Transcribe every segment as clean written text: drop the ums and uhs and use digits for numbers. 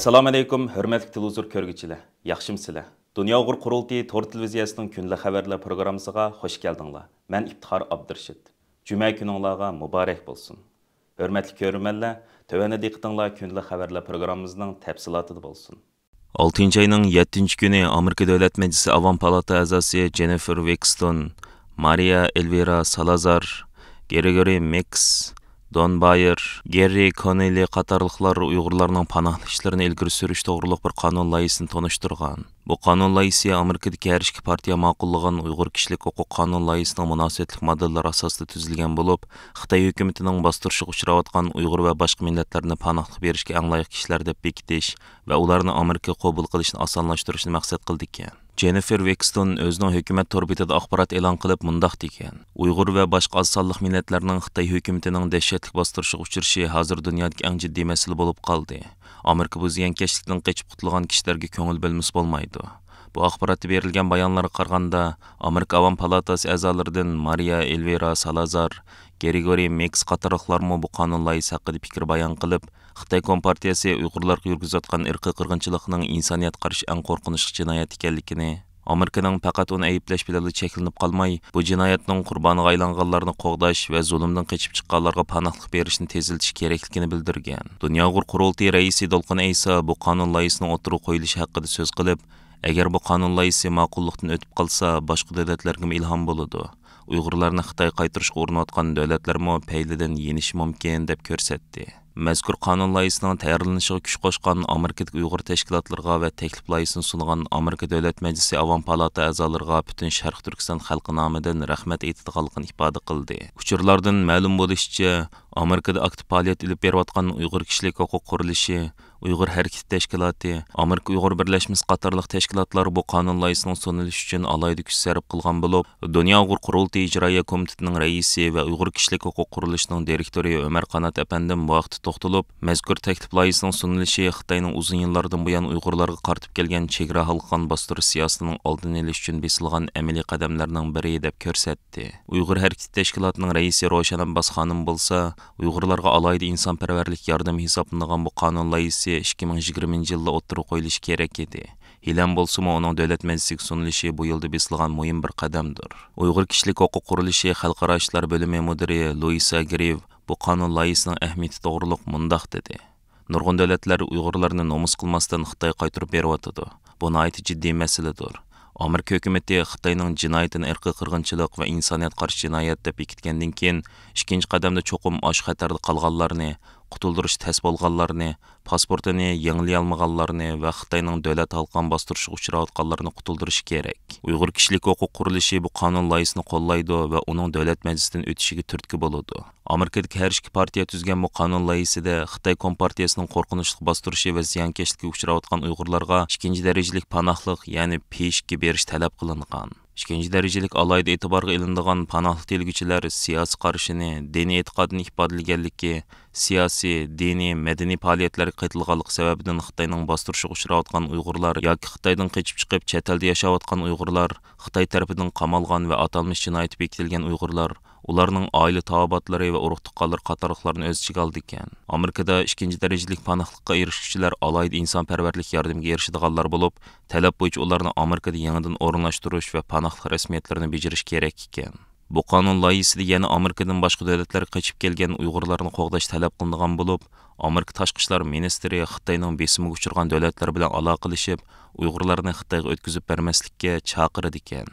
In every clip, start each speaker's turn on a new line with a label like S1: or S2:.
S1: Assalamu alaykum, hörmətli televizor көрgüçiler. Yaxşımsızlar. Dünya Uyghur Qurultayı Tor televiziyasının gündəlik xəbərlər proqramısına xoş gəldinglar. Mən İftixar Abdurşid. Cümə gününlərə mübarək olsun. Hörmətli görürmənlər, tövəndə diqqətinizlər gündəlik xəbərlər proqramımızın təfsilatı olsun. 6 ayının 7 günü Amerika Dövlət Məclisi Avam Palata əzası Jennifer Wexton, Maria Elvira Salazar, Gregory Meeks, Don Bayer, Gary Connelly qatarlıqlar Uyğurlarının panahlıq işlərini ilgiri sürüş doğruluq bir qanun layihəsini tanıştırğan. Bu qanun layihəsi Amerikadakı hər iki partiya ma'qullagan Uyğur kişilik hüquq qanun layihəsinin münasibətlik modelləri əsasında tüzülgən olub, Xitay hökumətinin bastırışıga uçrayotgan Uyğur və başqa millətlərini panahlıq berishga eng layiq kişilər deb bekitish və ularni Amerika qabul qilishni osonlashtirishni maqsad qildi ekan. Jennifer Wexton özünün hökumət torbitida axbarat e'lon qilib mundaq degan: Uyğur və başqa az sonliq millatlarning Xitoy hökumatining dahshatli bostirishga uchrashi hozir dunyodagi eng jiddiy masala bo'lib qoldi. Amerika bu ziyonkashlikdan qochib qutulgan kishilarga ko'ngil bo'lmasa bo'lmaydi. Bu axborotda berilgan bayonlarga qaraganda, Amerika Avam Palatasi a'zolaridan Maria Elvira Salazar, Gregory Meeks qatorliqlarmi bu qonun loyihasi haqida fikr bayon qilib, Xitoy Kompartiyasi Uyg'urlarga yurgizayotgan irqiy qirg'inchilikning insoniyat qarashi eng qo'rqinchli jinoyat ekanligini, Amerikaning faqat uni ayblash bilan cheklanib qolmay, bu jinoyatning qurboniga aylanganlarni qo'g'dash va zulmdan qochib chiqqanlarga panohlik berishni tezlatish kerakligini bildirgan. Dunyo Uyghur Qurultayı raisi Dolqin Aysa bu qonun loyihasining o'tirib qo'yilishi haqida so'z qilib, agar bu qonun loyihasi ma'qullikdan o'tib qolsa, boshqa davlatlarga ilhom bo'ladi. Uyg'urlarni Xitoy qaytarishga urinayotgan davlatlarmi paylidan yenishi mumkin deb ko'rsatdi. Mazkur qonun loyihasining tayyorlanishiga kuch qo'shgan Amerikadagi Uyg'ur tashkilotlariga va taklif loyihasini sungan Amerika Davlat Majlisi Avam Palata a'zolariga butun Sharq Turkiston xalqi nomidan rahmat aytadiganligini ifoda qildi. Uchurlardan ma'lum bo'lishicha, Amerikada aktiv faoliyat olib berayotgan Uyg'ur kishilik huquq qurilishi, Uyg'ur harakat tashkiloti, Amerika Uyg'ur birlashmasi qatorliq tashkilotlar bu qonun loyihasining sunilishi uchun alohida kuch sarf qilgan bo'lib, Dunyo Uyghur Qurultayı ijroiya komitetining raisi va Uyg'ur kishilik huquq qurilishining direktori Ömer Qanat apandim bu vaqtda to'xtalib, mazkur taklif loyihasining sunilishi Xitoyning uzun yillardan buyon Uyg'urlarga qartib kelgan chegara halqan bostirish siyosatining oldini olish uchun besilgan amaliy qadamlarning biri deb ko'rsatdi. Uyg'ur harakat tashkilotining raisi Roshan Abbas xonim bo'lsa, Uyg'urlarga alohida insonparvarlik yordami hisoblangan bu qonun loyihasi 2020-yilda o'tirib qo'yilishi kerak edi. Hilan bo'lsa-mu, uning davlat majlisiga sunilishi bu yilda besilgan muhim bir qadamdir. Uyg'ur kishilik huquq qurilishi xalqaro ishlar bo'limi mudiri Luisa Griv bu qonun loyihasining ahamiyati to'g'riliq mundaq dedi. Nurg'un davlatlar Uyg'urlarni nomus qilmasdan Xitoy qaytarib beryapti. Bu nihoyat jiddiy masaladir. Amerika hukumati Xitoyning jinoyatini irqiy qirg'inchilik va insoniyat qarshi jinoyat deb bekitgandan keyin ikkinchi qadamda cho'qim osh xatarda qolganlarni, qutuldirish tas bo'lganlarni, pasportini yangilay olmaganlarni va Xitoyning davlat halqan bostirishiga uchrayotganlarni qutuldirish kerak. Uyg'ur kishilik huquq qurilishi bu qonun loyihasini qo'llaydi va uning davlat majlisidan o'tishiga turtki bo'ladi. Amerikadagi har ikki partiya tuzgan bu qonun loyihasida Xitoy Kompartiyasining qo'rqinchli bostirishi va ziyonkashlikka uchrayotgan Uyg'urlarga ikkinchi darajalik panohlik, ya'ni PSHga berish talab qilingan. İkinci dereceli alayda e'tiborga ilinadigan panohlik tilgüchilar siyosiy qarashini, diniy e'tiqodini ifodalaganligi, siyosiy, diniy, madaniy faoliyatlarga qaytilganligi sababidan Xitoyning bostirishiga uchrayotgan Uyg'urlar yoki Xitoydan qochib chiqib chet elda yashayotgan Uyg'urlar, Xitoy tarafidan qamalgan va atalmish jinoyat bekitilgan Uyg'urlar, ularning oila taobatlari va urug' tuqqanlar qatorliqlarini o'z ichiga oldi ekan. Amerikada ikkinchi darajalik panohlikqa erishuvchilar alayda insonparvarlik yordamiga erishadiganlar bo'lib, talab bo'yicha ularni Amerikada yangidan o'rinlashtirish va panohlik rasmiyatlarini bajarish kerak ekan. Bu qonun loyihasida yana Amerikadan boshqa davlatlarga qochib kelgan Uyg'urlarni qo'g'dash talab qilingan bo'lib, Amerika tashqi ishlar ministri Xitoyning besimiga uchragan davlatlar bilan aloqalashib, Uyg'urlarni Xitoyga o'tkazib bermaslikka chaqirdi ekan.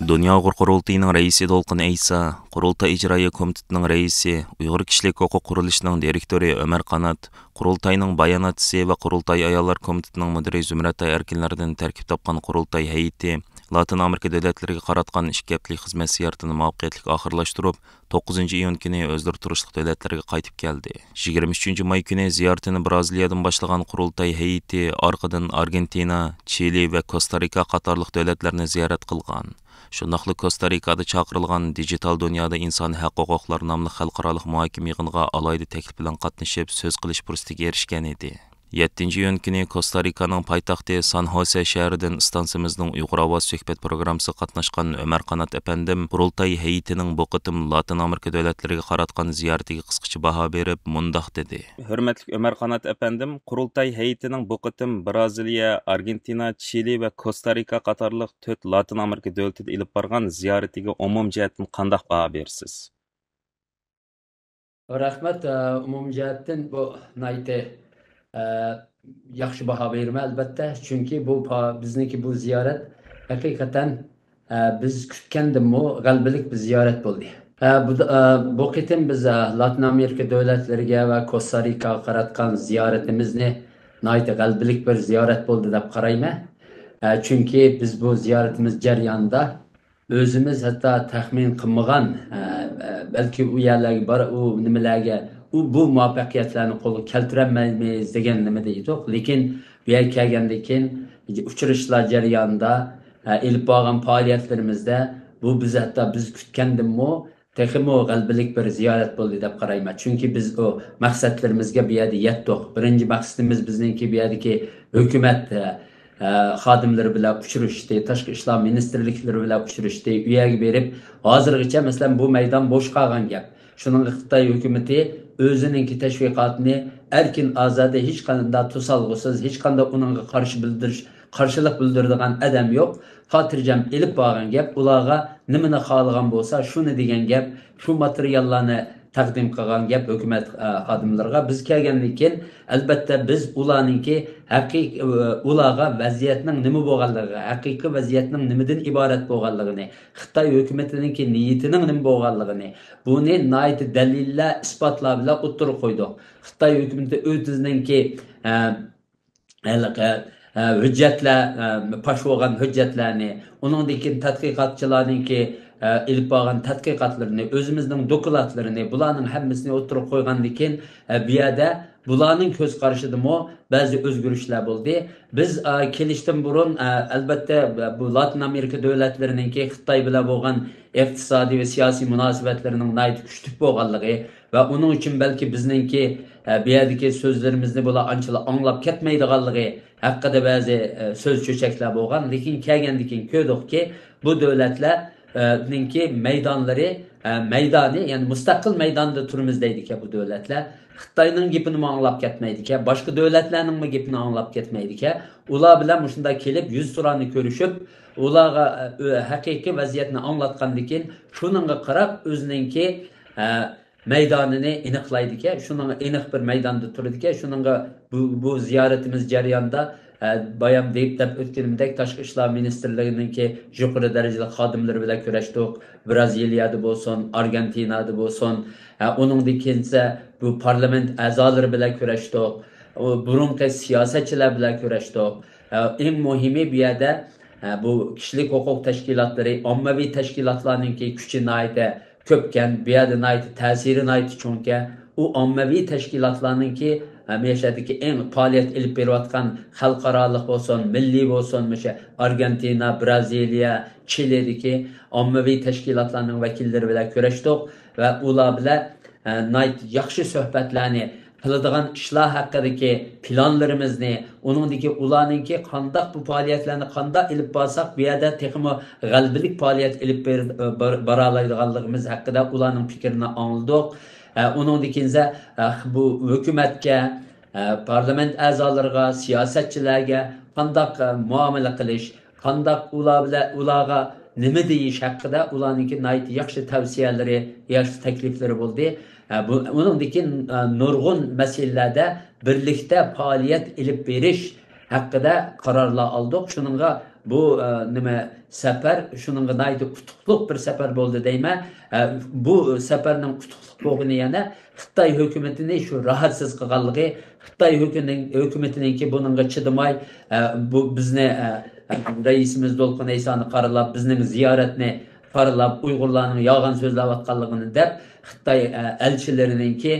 S1: Dunyo Uyghur Qurultayıning raisi Dolqin Aysa, Qurultay ijroiya komitetining raisi, Uyg'ur kishilik huquq qurilishining direktori Ömer Qanat, Qurultayning bayonotchisi va Qurultay ayollar komitetining mudiri Zumratay Erkinlardan tarkib topgan Qurultay hay'ati Latin Amerika davlatlariga qaratgan ikki haftalik xizmat ziyoratini muvaffaqiyatli oxirlashtirib, 9-iyun kuni o'zlari turishli davlatlarga qaytib keldi. 23-may kuni ziyoratini Braziliyadan boshlagan Qurultay hay'ati orqadan Argentina, Chili va Kosta-Rika qatorliq davlatlarni ziyorat qilgan. Shundaqli Kosta-Rikada chaqirilgan digital dunyoda inson huquqlari nomli xalqaro muhokama yig'iniga alohida taklif bilan qatnashib, so'z qilish fursatiga erishgan edi. 7 iyun kuni Kosta-Rikaning poytaxti San Jose shahridan stansimizning Uyg'ur ovoz suhbat programmasiga qatnashgan Ömer Qanat apandim qurultay heyetining bu qitim Latin Amerika davlatlariga qaratgan ziyaratiga qisqacha baho berib mundaq dedi. Hurmatli Ömer Qanat apandim, qurultay heyetining bu qitim Braziliya, Argentina, Chili va Kosta-Rika qatorliq 4 Latin Amerika davlatida ilib borgan ziyaratiga umum jihatdan qanday baho bersiz?
S2: Rahmat, umum jihatdan bu nayti yaxshi baho berma albatta, chunki bu bizniki bu ziyorat haqiqatan biz kutgandimmi g'albilik bir ziyorat bo'ldi. Bu qitim biz Latin Amerika davlatlariga va Kosta-Rikaga qaratgan ziyoratimizni nayti g'albilik bir ziyorat bo'ldi deb qarayman. Chunki biz bu ziyoratimiz jarayonida o'zimiz hatto taxmin qilmagan balki u yerlarga u nimalarga bu muvaffaqiyatlarni qo'lga keltirolmaymiz degan nima deydik. Lekin bu yerga kelgandan keyin uchrashishlar jarayonida ilib borgan faoliyatlarimizda bu biz hatto biz kutgandimmi texmo g'albilik bir ziyorat bo'ldi deb qarayman. Chunki biz o maqsadlarimizga bu yerda yetdik. Birinchi maqsadimiz bizningki bu yerdagi hukumat xodimlari bilan uchrashdi, tashqi ishlar ministrliklari bilan uchrashdi, u yerga berib hozirgacha masalan bu maydon bo'sh qolgan gap. Shuning Xitoy hukumati o'zininki tashviqotini erkin ozodi hech qanday to'salg'usiz, hech qanday uningga qarshilik bildiradigan adam yo'q. Xotirjam ilib borgan gap, ularga nimani xohlagan bo'lsa, shuni degan gap, shu materiallarni taqdim qilgan gap hukumat xodimlariga. Biz kelgandan keyin albatta biz ularningki haqiqiy ularga vaziyatning nima bo'lganligi, haqiqiy vaziyatning nimadan iborat bo'lganligini, Xitoy hukumatiningki niyatining nima bo'lganligini, buni nayt dalillar, isbotlar bilan o'tirib qo'ydik. Xitoy hukumati o'zininki hujjatlar, pash bo'lgan hujjatlarni, uningdagi tadqiqotchilarningki ilib borgan tadqiqotlarini, o'zimizning dokladlarini, bularning hammasini o'tirib qo'ygandan keyin bu yerda bularning ko'z qarashidami ba'zi o'zgarishlar bo'ldi. Biz kelishdan burun albatta bu Latin Amerika davlatlarininki Xitoy bilan bo'lgan iqtisodiy va siyosiy munosabatlarining nayt kuchli bo'lganligi va uning uchun balki bizningki bu yerdagi so'zlarimizni bular anchalar anglab ketmaydiganligi haqida ba'zi so'z cho'chaklar bo'lgan. Lekin kelgandan keyin ko'rdikki bu davlatlar ninki maydonlari maydoni, yani mustaqil maydonda turimiz deydikan bu davlatlar Xitoyning gapini anglab ketmaydikan, boshqa davlatlarning gapini anglab ketmaydikan. Ular bilan shunda kelib yuz surani ko'rishib, ularga haqiqiy vaziyatni anglatgandan keyin shuningga qarab o'zininki maydonini aniqlaydikan, shuning aniq bir maydonda turadikan. Shuningga bu ziyoratimiz jarayonida bayan deyip de o'tganimdek tashqi ishlar ministrligininki yuqori darajali xodimlari bilan kurashdik. Braziliyada bo'lsin, Argentinada bo'lsin, uningdan kelsa bu parlament a'zolari bilan kurashdik. Burunqi siyosatchilar bilan kurashdik. Eng muhimi bu yerda bu kishilik huquq tashkilotlari, ommaviy tashkilotlarninki kuchi nayta ko'pkan, bu yerda nayta ta'siri nayta cho'nka. U ommaviy tashkilotlarninki Meşedeki en faaliyet ilip beriyotgan xalqaroliq bo'lsin, milliy bo'lsin, mesela Argentina, Braziliya, Chile'deki ommaviy tashkilotlarning vakillari bilan ko'rishdik va ular bilan yaxshi suhbatlarni qiladigan ishlar haqidagi planlarimizni, uningdagi ularningki qanday bu faoliyatlarni qanday ilib borsak, bu yerda texmo g'albilik faoliyat ilib bora oladiganligimiz haqida ularning fikrini angladik. Uningdan keyin bu hukumatga, parlament a'zolariga, siyosatchilarga qanday muomala qilish, qanday ularga nima deyish haqida ularningki yaxshi tavsiyalari, yaxshi takliflari bo'ldi. Uningdan keyin nurg'un masalalarda birlikda faoliyat ilib berish haqida qarorlar oldik. Shuningga bu nima safar, shuningga qutuqliq bir safar bo'ldi deyman. Bu safarning qutuqliq bo'lgani yana Xitoy hukumatini shu rahatsiz qilganligi, Xitoy hukumatiningki buningga chidamay bu bizni raisimiz Dolqin Aysoni qaralab, bizning ziyoratni qaralab, Uyg'urlarning yolg'on so'zlayotganligini deb Xitoy elchilarininki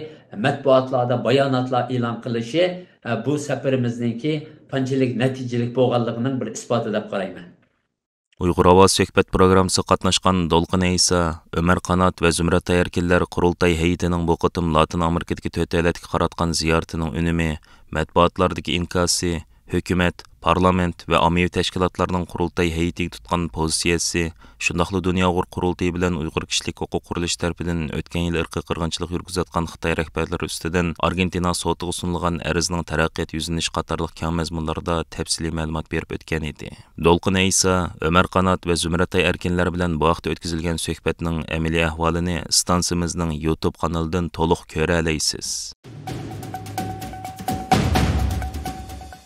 S2: matbuotlarda bayonotlar e'lon qilishi bu safarimizningki qanchalik natijali bo'lganligining bir isboti deb qarayman.
S1: Uyghur Ovoz söhbət proqramısı qatnaşqan Dolqin Eysa, Ömər Qanat və Zümrət Tayarkinlər qurultay heyətinin bu qıtım Latin Amerikadakı 4 dövlətə qaratqan ziyarətinin önemi, mətbuatlardakı inkası, hökumət, parlament və ammavi təşkilatlarının qurultay heyətiga tutqan pozitsiyasi, shundaqla Dünya Uyghur qurultayı bilan Uyghur kishilik huquq qurilishi tarafidan o'tgan yil irqiy qirg'inchilik yurgizayotgan Xitoy rahbarlari ustidan Argentina sotiga sunilgan arizning taraqqiyot yuzlanishi qatorliq keng mazmunlarda tafsiliy ma'lumot berib o'tgan edi. Dolqin Eysa, Ömər Qanat və Zümrət Tayarkinlər bilan bu vaqtda o'tkazilgan suhbatning amaliy ahvolini stansimizning YouTube kanalidan to'liq ko'ra olasiz.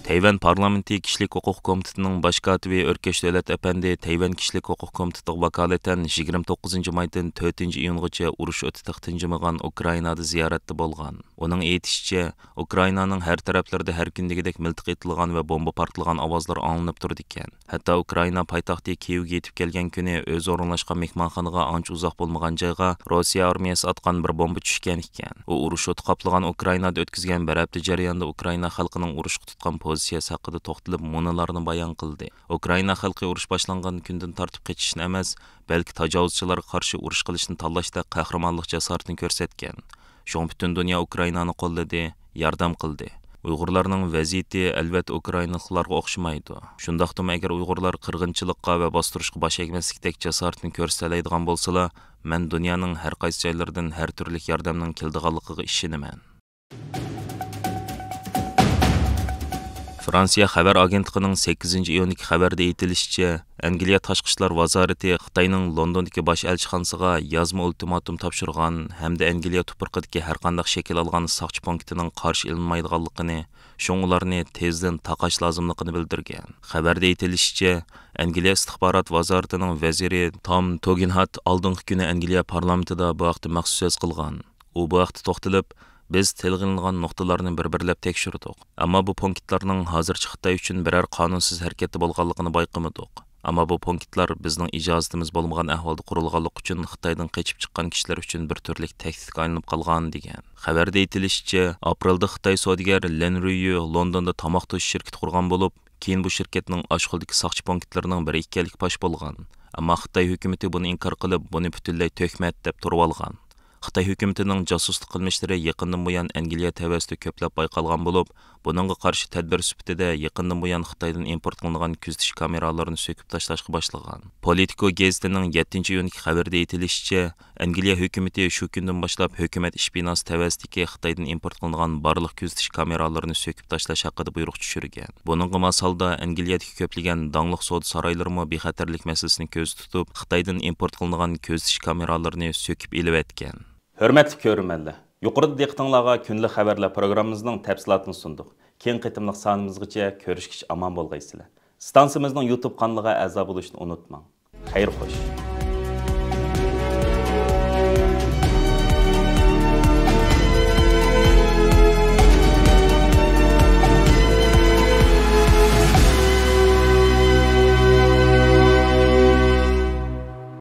S1: Tayvan Parlamenti Kişilik Hukuk Komitetining bosh kotibi Örkesh Davlat Apandi Tayvan Kişilik Hukuk Komitetiga vakolatan 29 maydan 4 iyungacha urush o'tida tinjimagan Ukrainada ziyoratda bo'lgan. Uning aytishicha, Ukrainaning har taraflarida har kundagidek miltiq etilgan va bomba portlagan ovozlar anglanib turdi ekan. Hatto Ukraina poytaxti Kiyevga yetib kelgan kuni o'z o'rinlashgan mehmonxonaga ancha uzoq bo'lmagan joyga Rossiya armiyasi atgan bir bomba tushgan ekan. U urush o'ti qoplagan Ukrainada o'tkazgan bir hafta jarayonida Ukraina xalqining urushga tutgan pozitsiyasi haqida to'xtalib munolarni bayon qildi. Ukraina xalqi urush boshlangan kundan tortib qechishni emas, balki tajovuzchilarga qarshi urush qilishni tanlashda qahramonlik jasoratini ko'rsatgan. Shunga butun dunyo Ukrainani qo'lladi, yordam qildi. Uyg'urlarning vaziyati albatta Ukrainaliklarga o'xshamaydi. Shundaqdimi agar Uyg'urlar qirg'inchilikqa va bostirishga bosh egmaslikdek jasoratni ko'rsatadigan bo'lsalar, men dunyoning har qaysi joylaridan har turli yordamning keldiganligiga ishonaman. Fransiya xabar agentligining 8-iyundagi xabarda aytilishicha, Angliya Tashqi ishlar vazirati Xitoyning Londondagi bosh elchixonasiga yozma ultimatum topshirgan hamda Angliya tuproqidagi har qanday shakl olgan soqchi punktining qarshi ilinmaydiganligini, ularni tezdan taqash lozimligini bildirgan. Xabarda aytilishicha, Angliya istixborot vaziratining vaziri Tom Togenhat oldingi kuni Angliya parlamentida bu haqda maxsus so'z qilgan. U bu haqda to'xtalib, biz tilg'inilgan nuqtalarni bir-birlab tekshirdik. Ammo bu punktlarning hozircha Xitoy uchun biror qonunsiz harakatda bo'lganligini bayqamadik. Ammo bu punktlar bizning ijozatimiz bo'lmagan ahvolda qurilganligi uchun Xitoydan qochib chiqqan kishilar uchun bir turlik tahdidga aylanib qolgan degan. Xabarda aytilishicha, aprelda Xitoy savdogar Len Ruyu Londonda tomoq to'sh shirkati qurgan bo'lib, keyin bu shirkatning oshxo'ldagi soqchi punktlarining biri ikkalik pash bo'lgan. Ammo Xitoy hukumatı buni inkor qilib, buni butunlay to'kmat deb turib olgan. Xitoy hukumatining josuslik qilmishlari yaqindan buyon Angliya tavasida ko'plab bayqalgan bo'lib, buningga qarshi tadbir sifatida yaqindan buyon Xitoydan import qilingan kuzatish kameralarini sökib tashlashga boshlagan. Politico gazetining 7-iyundagi xabarda aytilishicha, Angliya hukumati shu kundan boshlab hukumat ish binosi tavasidagi Xitoydan import qilingan barliq kuzatish kameralarini sökib tashlash haqida buyruq tushirgan. Buningga masalda Angliyadagi ko'plagan dangliq savdo saroylarimi bexatarlik masalasini ko'z tutib, Xitoydan import qilingan kuzatish kameralarini sökib elib etgan.
S3: Hörmətli görürmənlər, yuqorida diqqətinizə günlük xəbərlər proqramımızın təfsilatını sunduq. Keyin qitimliq sanımızgacha görüşkiç aman bolğaysızlar. Stansiyamızın YouTube kanalına əza bo'lishni unutmang. Xeyr xoş.